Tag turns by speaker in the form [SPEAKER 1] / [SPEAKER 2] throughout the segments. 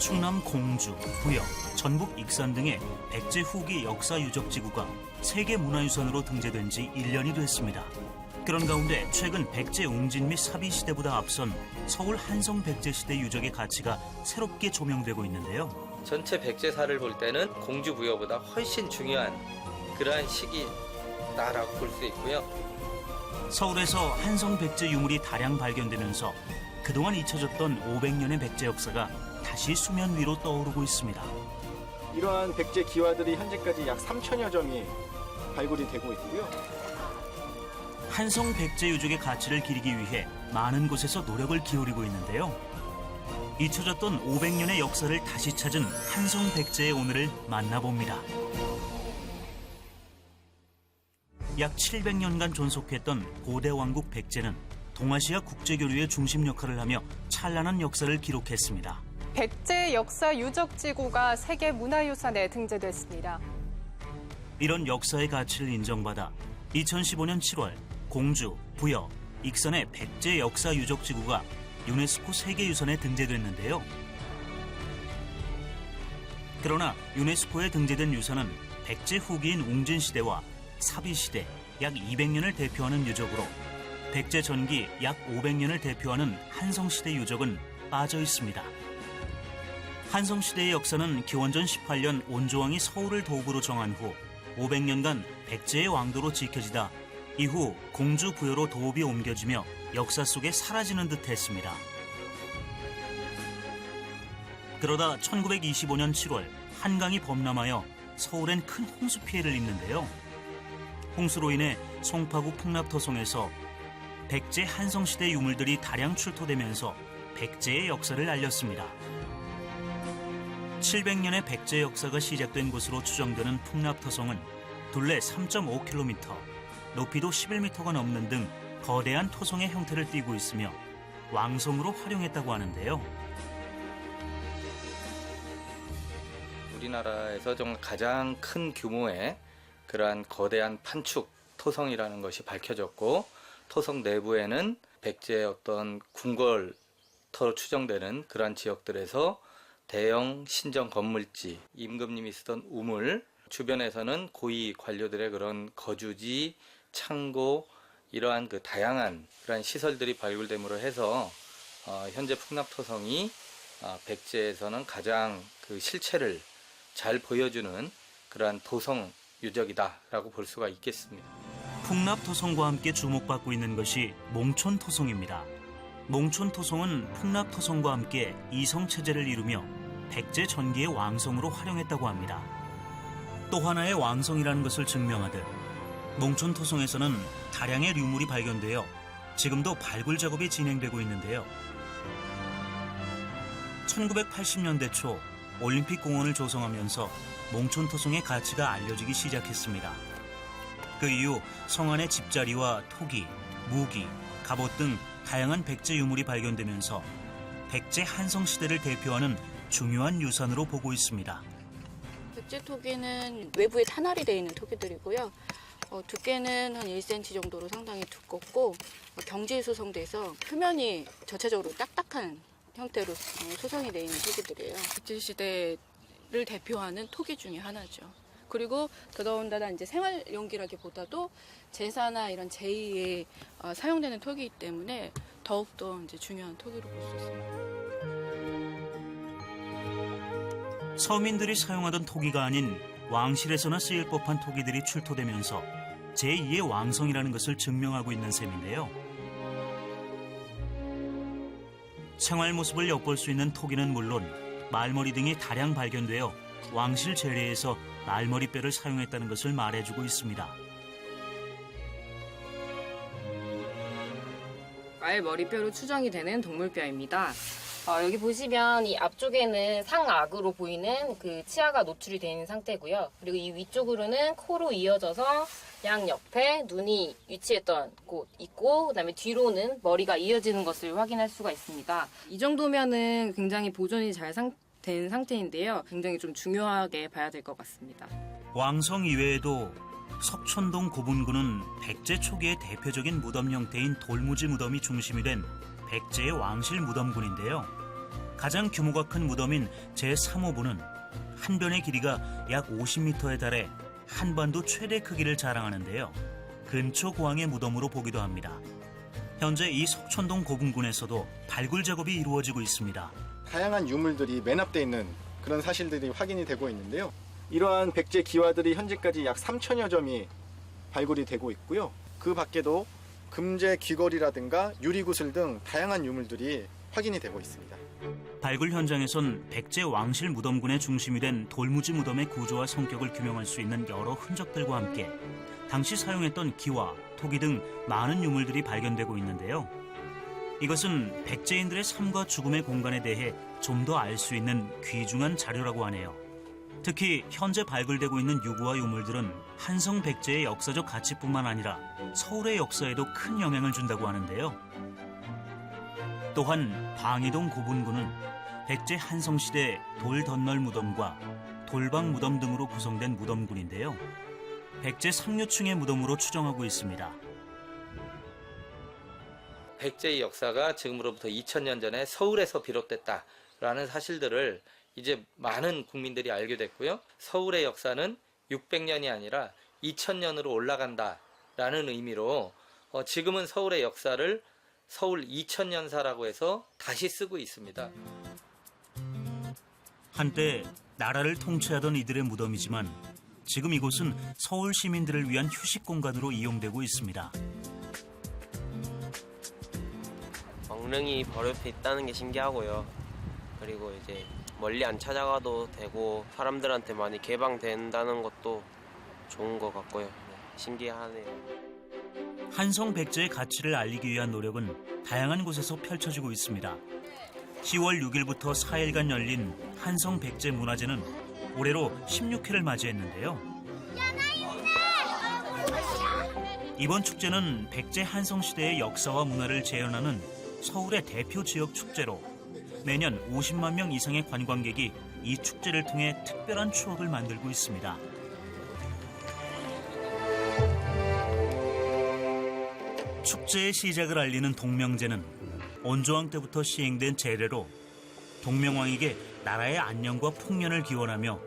[SPEAKER 1] 충남 공주, 부여, 전북 익산 등의 백제 후기 역사 유적 지구가 세계 문화유산으로 등재된 지 1년이 됐습니다. 그런 가운데 최근 백제 웅진 및 사비 시대보다 앞선 서울 한성 백제 시대 유적의 가치가 새롭게 조명되고 있는데요.
[SPEAKER 2] 전체 백제사를 볼 때는 공주 부여보다 훨씬 중요한 그러한 시기다라고 볼 수 있고요.
[SPEAKER 1] 서울에서 한성 백제 유물이 다량 발견되면서 그동안 잊혀졌던 500년의 백제 역사가 다시 수면 위로 떠오르고 있습니다.
[SPEAKER 3] 이러한 백제 기와들이 현재까지 약 3천여 점이 발굴이 되고 있고요.
[SPEAKER 1] 한성 백제 유적의 가치를 기리기 위해 많은 곳에서 노력을 기울이고 있는데요. 잊혀졌던 500년의 역사를 다시 찾은 한성 백제의 오늘을 만나봅니다. 약 700년간 존속했던 고대 왕국 백제는 동아시아 국제교류의 중심 역할을 하며 찬란한 역사를 기록했습니다.
[SPEAKER 4] 백제 역사 유적지구가 세계 문화유산에 등재됐습니다.
[SPEAKER 1] 이런 역사의 가치를 인정받아 2015년 7월 공주, 부여, 익산의 백제 역사 유적지구가 유네스코 세계유산에 등재됐는데요. 그러나 유네스코에 등재된 유산은 백제 후기인 웅진시대와 사비시대 약 200년을 대표하는 유적으로 백제 전기 약 500년을 대표하는 한성시대 유적은 빠져 있습니다. 한성시대의 역사는 기원전 18년 온조왕이 서울을 도읍으로 정한 후 500년간 백제의 왕도로 지켜지다 이후 공주 부여로 도읍이 옮겨지며 역사 속에 사라지는 듯 했습니다. 그러다 1925년 7월 한강이 범람하여 서울엔 큰 홍수 피해를 입는데요. 홍수로 인해 송파구 풍납토성에서 백제 한성시대 유물들이 다량 출토되면서 백제의 역사를 알렸습니다. 700년의 백제 역사가 시작된 곳으로 추정되는 풍납토성은 둘레 3.5km, 높이도 11m가 넘는 등 거대한 토성의 형태를 띠고 있으며 왕성으로 활용했다고 하는데요.
[SPEAKER 2] 우리나라에서 정말 가장 큰 규모의 그러한 거대한 판축 토성이라는 것이 밝혀졌고, 토성 내부에는 백제의 어떤 궁궐터로 추정되는 그러한 지역들에서 대형 신정 건물지, 임금님이 쓰던 우물, 주변에서는 고위 관료들의 그런 거주지, 창고, 이러한 그 다양한 그러한 시설들이 발굴됨으로 해서 현재 풍납토성이 백제에서는 가장 그 실체를 잘 보여주는 그러한 도성 유적이다라고 볼 수가 있겠습니다.
[SPEAKER 1] 풍납토성과 함께 주목받고 있는 것이 몽촌토성입니다. 몽촌토성은 풍납토성과 함께 이성체제를 이루며 백제 전기의 왕성으로 활용했다고 합니다. 또 하나의 왕성이라는 것을 증명하듯 몽촌토성에서는 다량의 유물이 발견되어 지금도 발굴 작업이 진행되고 있는데요. 1980년대 초 올림픽 공원을 조성하면서 몽촌토성의 가치가 알려지기 시작했습니다. 그 이후 성 안의 집자리와 토기, 무기, 갑옷 등 다양한 백제 유물이 발견되면서 백제 한성시대를 대표하는 중요한 유산으로 보고 있습니다.
[SPEAKER 5] 백제 토기는 외부에 탄활이 되어 있는 토기들이고요. 두께는 한 1cm 정도로 상당히 두껍고 경질 수성돼서 표면이 전체적으로 딱딱한 형태로 수성이 되어 있는 토기들이에요. 백제 시대를 대표하는 토기 중에 하나죠. 그리고 더더군다나 이제 생활용기라기보다도 제사나 이런 제의에 사용되는 토기이기 때문에 더욱더 이제 중요한 토기로 볼 수 있습니다.
[SPEAKER 1] 서민들이 사용하던 토기가 아닌 왕실에서나 쓰일 법한 토기들이 출토되면서 제2의 왕성이라는 것을 증명하고 있는 셈인데요. 생활 모습을 엿볼 수 있는 토기는 물론 말머리 등이 다량 발견되어 왕실 제례에서 말머리뼈를 사용했다는 것을 말해주고 있습니다.
[SPEAKER 6] 말머리뼈로 추정이 되는 동물뼈입니다. 여기 보시면 이 앞쪽에는 상악으로 보이는 그 치아가 노출이 되어 있는 상태고요. 그리고 이 위쪽으로는 코로 이어져서 양 옆에 눈이 위치했던 곳 있고, 그다음에 뒤로는 머리가 이어지는 것을 확인할 수가 있습니다. 이 정도면은 굉장히 보존이 잘 된 상태인데요. 굉장히 좀 중요하게 봐야 될 것 같습니다.
[SPEAKER 1] 왕성 이외에도 석촌동 고분군은 백제 초기의 대표적인 무덤 형태인 돌무지 무덤이 중심이 된 백제의 왕실 무덤군인데요. 가장 규모가 큰 무덤인 제3호부는 한 변의 길이가 약 50m에 달해 한반도 최대 크기를 자랑하는데요. 근초 고항의 무덤으로 보기도 합니다. 현재 이 석촌동 고분군에서도 발굴 작업이 이루어지고 있습니다.
[SPEAKER 3] 다양한 유물들이 매납되어 있는 그런 사실들이 확인이 되고 있는데요. 이러한 백제 기와들이 현재까지 약 3천여 점이 발굴이 되고 있고요. 그 밖에도 금제 귀걸이라든가 유리구슬 등 다양한 유물들이 확인이 되고 있습니다.
[SPEAKER 1] 발굴 현장에선 백제 왕실 무덤군의 중심이 된 돌무지 무덤의 구조와 성격을 규명할 수 있는 여러 흔적들과 함께 당시 사용했던 기와, 토기 등 많은 유물들이 발견되고 있는데요. 이것은 백제인들의 삶과 죽음의 공간에 대해 좀 더 알 수 있는 귀중한 자료라고 하네요. 특히 현재 발굴되고 있는 유구와 유물들은 한성 백제의 역사적 가치뿐만 아니라 서울의 역사에도 큰 영향을 준다고 하는데요. 또한 방이동 고분군은 백제 한성시대 돌덧널 무덤과 돌방 무덤 등으로 구성된 무덤군인데요. 백제 상류층의 무덤으로 추정하고 있습니다.
[SPEAKER 2] 백제의 역사가 지금으로부터 2000년 전에 서울에서 비롯됐다라는 사실들을 이제 많은 국민들이 알게 됐고요. 서울의 역사는 600년이 아니라 2000년으로 올라간다라는 의미로 지금은 서울의 역사를 서울 2000년사라고 해서 다시 쓰고 있습니다.
[SPEAKER 1] 한때 나라를 통치하던 이들의 무덤이지만 지금 이곳은 서울 시민들을 위한 휴식 공간으로 이용되고 있습니다.
[SPEAKER 7] 왕릉이 바로 옆에 있다는 게 신기하고요. 그리고 이제 멀리 안 찾아가도 되고 사람들한테 많이 개방된다는 것도 좋은 것 같고요. 신기하네요.
[SPEAKER 1] 한성 백제의 가치를 알리기 위한 노력은 다양한 곳에서 펼쳐지고 있습니다. 10월 6일부터 4일간 열린 한성 백제 문화제는 올해로 16회를 맞이했는데요. 이번 축제는 백제 한성시대의 역사와 문화를 재현하는 서울의 대표 지역 축제로 매년 50만 명 이상의 관광객이 이 축제를 통해 특별한 추억을 만들고 있습니다. 축제의 시작을 알리는 동명제는 온조왕 때부터 시행된 제례로 동명왕에게 나라의 안녕과 풍년을 기원하며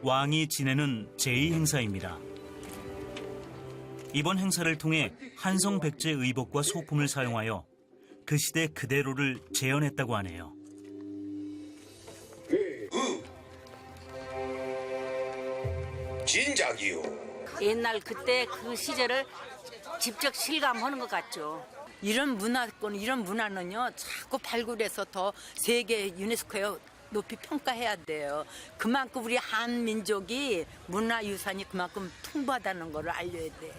[SPEAKER 1] 왕이 지내는 제2행사입니다. 이번 행사를 통해 한성 백제 의복과 소품을 사용하여 그 시대 그대로를 재현했다고 하네요.
[SPEAKER 8] 진작이요.
[SPEAKER 9] 옛날 그때 그 시절을 직접 실감하는 것 같죠. 이런 문화권, 이런 문화는요, 자꾸 발굴해서 더 세계 유네스코에 높이 평가해야 돼요. 그만큼 우리 한민족이 문화유산이 그만큼 풍부하다는 걸 알려야 돼.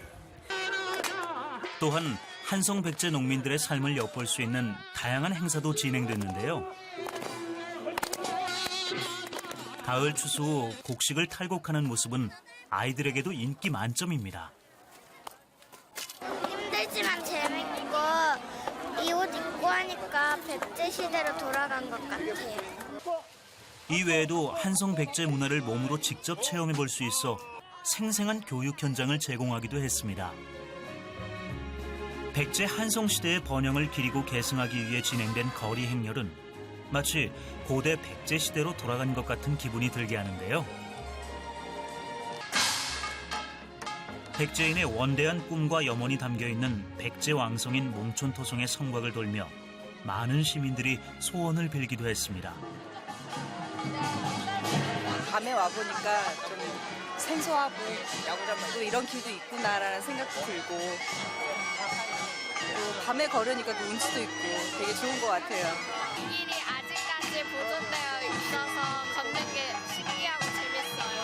[SPEAKER 1] 또한 한성 백제 농민들의 삶을 엿볼 수 있는 다양한 행사도 진행됐는데요. 가을 추수 후 곡식을 탈곡하는 모습은 아이들에게도 인기 만점입니다.
[SPEAKER 10] 힘들지만 재밌고 이 옷 입고 하니까 백제 시대로 돌아간 것 같아요.
[SPEAKER 1] 이 외에도 한성 백제 문화를 몸으로 직접 체험해 볼 수 있어 생생한 교육 현장을 제공하기도 했습니다. 백제 한성 시대의 번영을 기리고 계승하기 위해 진행된 거리 행렬은 마치 고대 백제 시대로 돌아간 것 같은 기분이 들게 하는데요. 백제인의 원대한 꿈과 염원이 담겨있는 백제 왕성인 몽촌토성의 성곽을 돌며 많은 시민들이 소원을 빌기도 했습니다.
[SPEAKER 11] 밤에 와보니까 좀 생소하고 또 이런 길도 있구나라는 생각도 들고 또 밤에 걸으니까 또 운치도 있고 되게 좋은 것 같아요.
[SPEAKER 10] 이 길이 아직까지 보존되어 있어서 걷는 게 신기하고 재밌어요.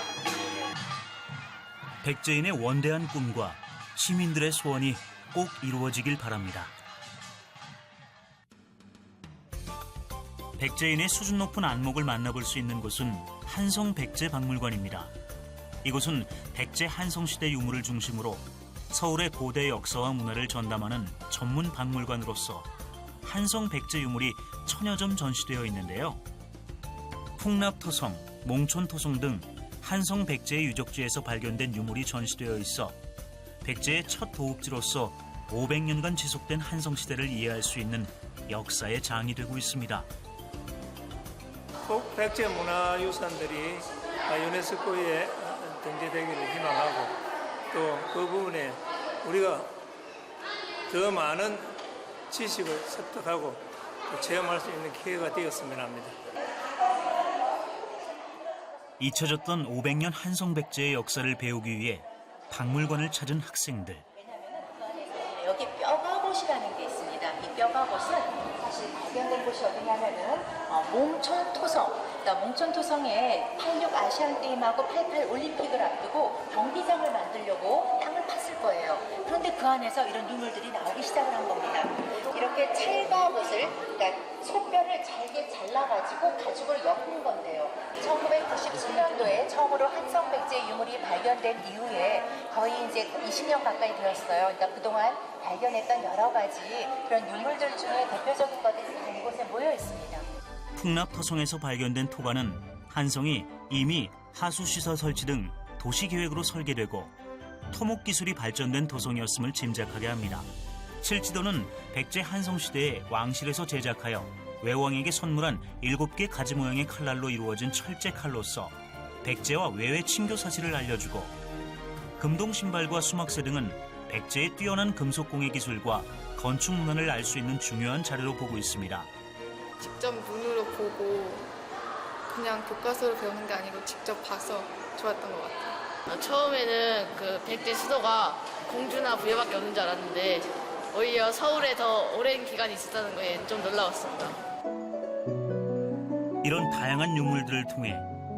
[SPEAKER 1] 백제인의 원대한 꿈과 시민들의 소원이 꼭 이루어지길 바랍니다. 백제인의 수준 높은 안목을 만나볼 수 있는 곳은 한성 백제박물관입니다. 이곳은 백제 한성시대 유물을 중심으로 서울의 고대 역사와 문화를 전담하는 전문 박물관으로서 한성 백제 유물이 1000여 점 전시되어 있는데요. 풍납토성, 몽촌토성 등 한성 백제의 유적지에서 발견된 유물이 전시되어 있어 백제의 첫 도읍지로서 500년간 지속된 한성시대를 이해할 수 있는 역사의 장이 되고 있습니다.
[SPEAKER 8] 꼭 백제 문화유산들이 유네스코에 등재되기를 희망하고 또 그 부분에 우리가 더 많은 지식을 습득하고 또 체험할 수 있는 기회가 되었으면 합니다.
[SPEAKER 1] 잊혀졌던 500년 한성백제의 역사를 배우기 위해 박물관을 찾은 학생들.
[SPEAKER 12] 여기 뼈가봇이라는 게 있습니다. 이 뼈가봇은 사실 발견된 곳이 어디냐면은 몽촌토성. 그러니까 몽촌토성에 86 아시안게임하고 88 올림픽을 앞두고 경기장을 만들려고 땅을 팠을 거예요. 그런데 그 안에서 이런 유물들이 나오기 시작을 한 겁니다. 이렇게 찰가봇을, 그러니까 소뼈를 잘게 잘라가지고 가죽을 엮은 건데요. 1997년도에 처음으로 한성백제 유물이 발견된 이후에 거의 이제 20년 가까이 되었어요. 그러니까 그동안 발견했던 여러 가지 그런 유물들 중에 대표적인 것들이 다 이곳에 모여 있습니다.
[SPEAKER 1] 풍납토성에서 발견된 토가는 한성이 이미 하수시설 설치 등 도시계획으로 설계되고 토목기술이 발전된 토성이었음을 짐작하게 합니다. 칠지도는 백제 한성시대에 왕실에서 제작하여 외왕에게 선물한 7개 가지 모양의 칼날로 이루어진 철제 칼로서 백제와 외외 친교 사실을 알려주고 금동신발과 수막새 등은 백제의 뛰어난 금속공예 기술과 건축 문화를 알 수 있는 중요한 자료로 보고 있습니다.
[SPEAKER 13] 직접 눈으로 보고 그냥 교과서로 배우는 게 아니고 직접 봐서 좋았던 것 같아요.
[SPEAKER 14] 처음에는 그 백제 수도가 공주나 부여밖에 없는 줄 알았는데 오히려 서울에 더 오랜 기간이 있었다는 거에 좀 놀라웠습니다.
[SPEAKER 1] 이런 다양한 유물들을 통해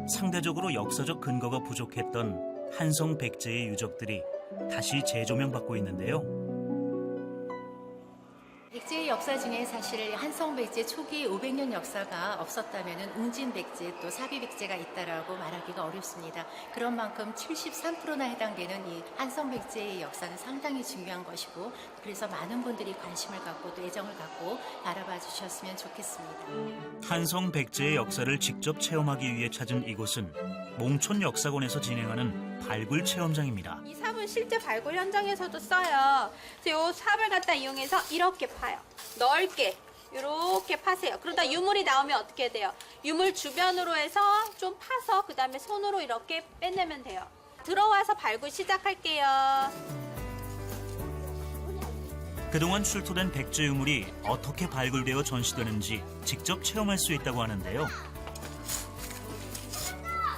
[SPEAKER 1] 상대적으로 역사적 근거가 부족했던 한성 백제의 유적들이 다시 재조명받고 있는데요.
[SPEAKER 12] 백제의 역사 중에 사실 한성백제 초기 500년 역사가 없었다면 웅진백제 또 사비백제가 있다라고 말하기가 어렵습니다. 그런 만큼 73%나 해당되는 이 한성백제의 역사는 상당히 중요한 것이고 그래서 많은 분들이 관심을 갖고 또 애정을 갖고 바라봐 주셨으면 좋겠습니다.
[SPEAKER 1] 한성 백제의 역사를 직접 체험하기 위해 찾은 이곳은 몽촌 역사관에서 진행하는 발굴 체험장입니다.
[SPEAKER 15] 이 삽은 실제 발굴 현장에서도 써요. 그래서 이 삽을 갖다 이용해서 이렇게 파요. 넓게 이렇게 파세요. 그러다 유물이 나오면 어떻게 돼요? 유물 주변으로 해서 좀 파서 그 다음에 손으로 이렇게 빼내면 돼요. 들어와서 발굴 시작할게요.
[SPEAKER 1] 그동안 출토된 백제 유물이 어떻게 발굴되어 전시되는지 직접 체험할 수 있다고 하는데요.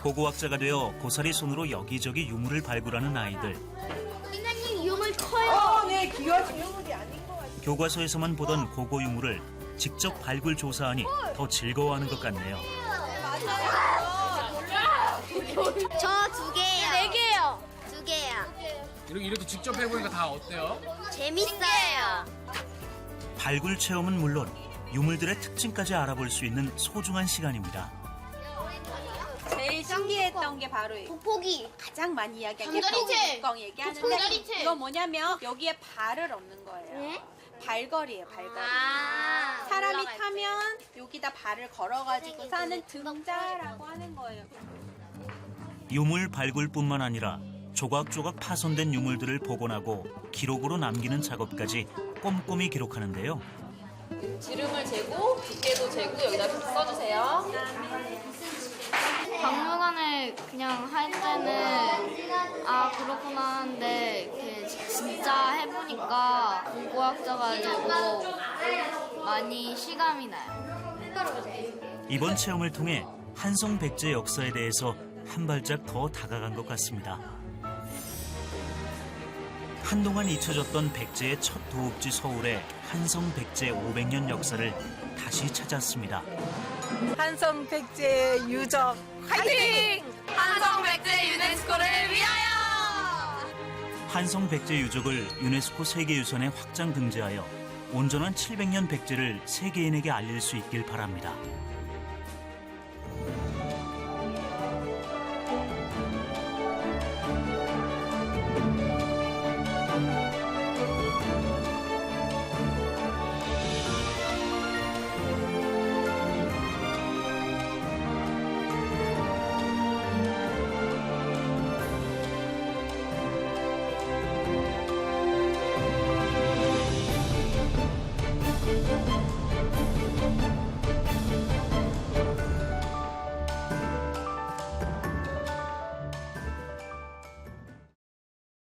[SPEAKER 1] 고고학자가 되어 고사리 손으로 여기저기 유물을 발굴하는 아이들.
[SPEAKER 10] 선생님 유물 커요.
[SPEAKER 11] 네, 귀하신 유물이 아닌 것 같아요.
[SPEAKER 1] 교과서에서만 보던 고고 유물을 직접 발굴 조사하니 더 즐거워하는 것 같네요.
[SPEAKER 10] 저 2개예요. 4개요. 2개요.
[SPEAKER 16] 이렇게 직접 해보니까 다 어때요?
[SPEAKER 10] 재밌어요.
[SPEAKER 1] 발굴 체험은 물론 유물들의 특징까지 알아볼 수 있는 소중한 시간입니다.
[SPEAKER 15] 제일 신기했던 게 바로
[SPEAKER 10] 돋보기.
[SPEAKER 15] 가장 많이 이야기하는
[SPEAKER 10] 잠자리채.
[SPEAKER 15] 뚜껑 얘기하는데
[SPEAKER 10] 잠자리채.
[SPEAKER 15] 이건 뭐냐면 여기에 발을 얹는 거예요.
[SPEAKER 10] 네?
[SPEAKER 15] 발걸이에요, 발걸이.
[SPEAKER 10] 아,
[SPEAKER 15] 사람이
[SPEAKER 10] 올라갈 때.
[SPEAKER 15] 타면 여기다 발을 걸어가지고 사는 등자라고 하는 거예요.
[SPEAKER 1] 유물 발굴뿐만 아니라 조각조각 파손된 유물들을 복원하고 기록으로 남기는 작업까지 꼼꼼히 기록하는데요.
[SPEAKER 6] 지름을 재고 두께도 재고 여기다 써주세요.
[SPEAKER 10] 박물관에 그냥 할 때는 아 그렇구나 하는데 이렇게 진짜 해보니까 고고학자가 되고 많이 실감이 나요.
[SPEAKER 1] 이번 체험을 통해 한성 백제 역사에 대해서 한 발짝 더 다가간 것 같습니다. 한동안 잊혀졌던 백제의 첫 도읍지 서울의 한성 백제 500년 역사를 다시 찾았습니다.
[SPEAKER 11] 한성 백제 유적 화이팅!
[SPEAKER 14] 한성 백제 유네스코를 위하여!
[SPEAKER 1] 한성 백제 유적을 유네스코 세계유산에 확장 등재하여 온전한 700년 백제를 세계인에게 알릴 수 있길 바랍니다.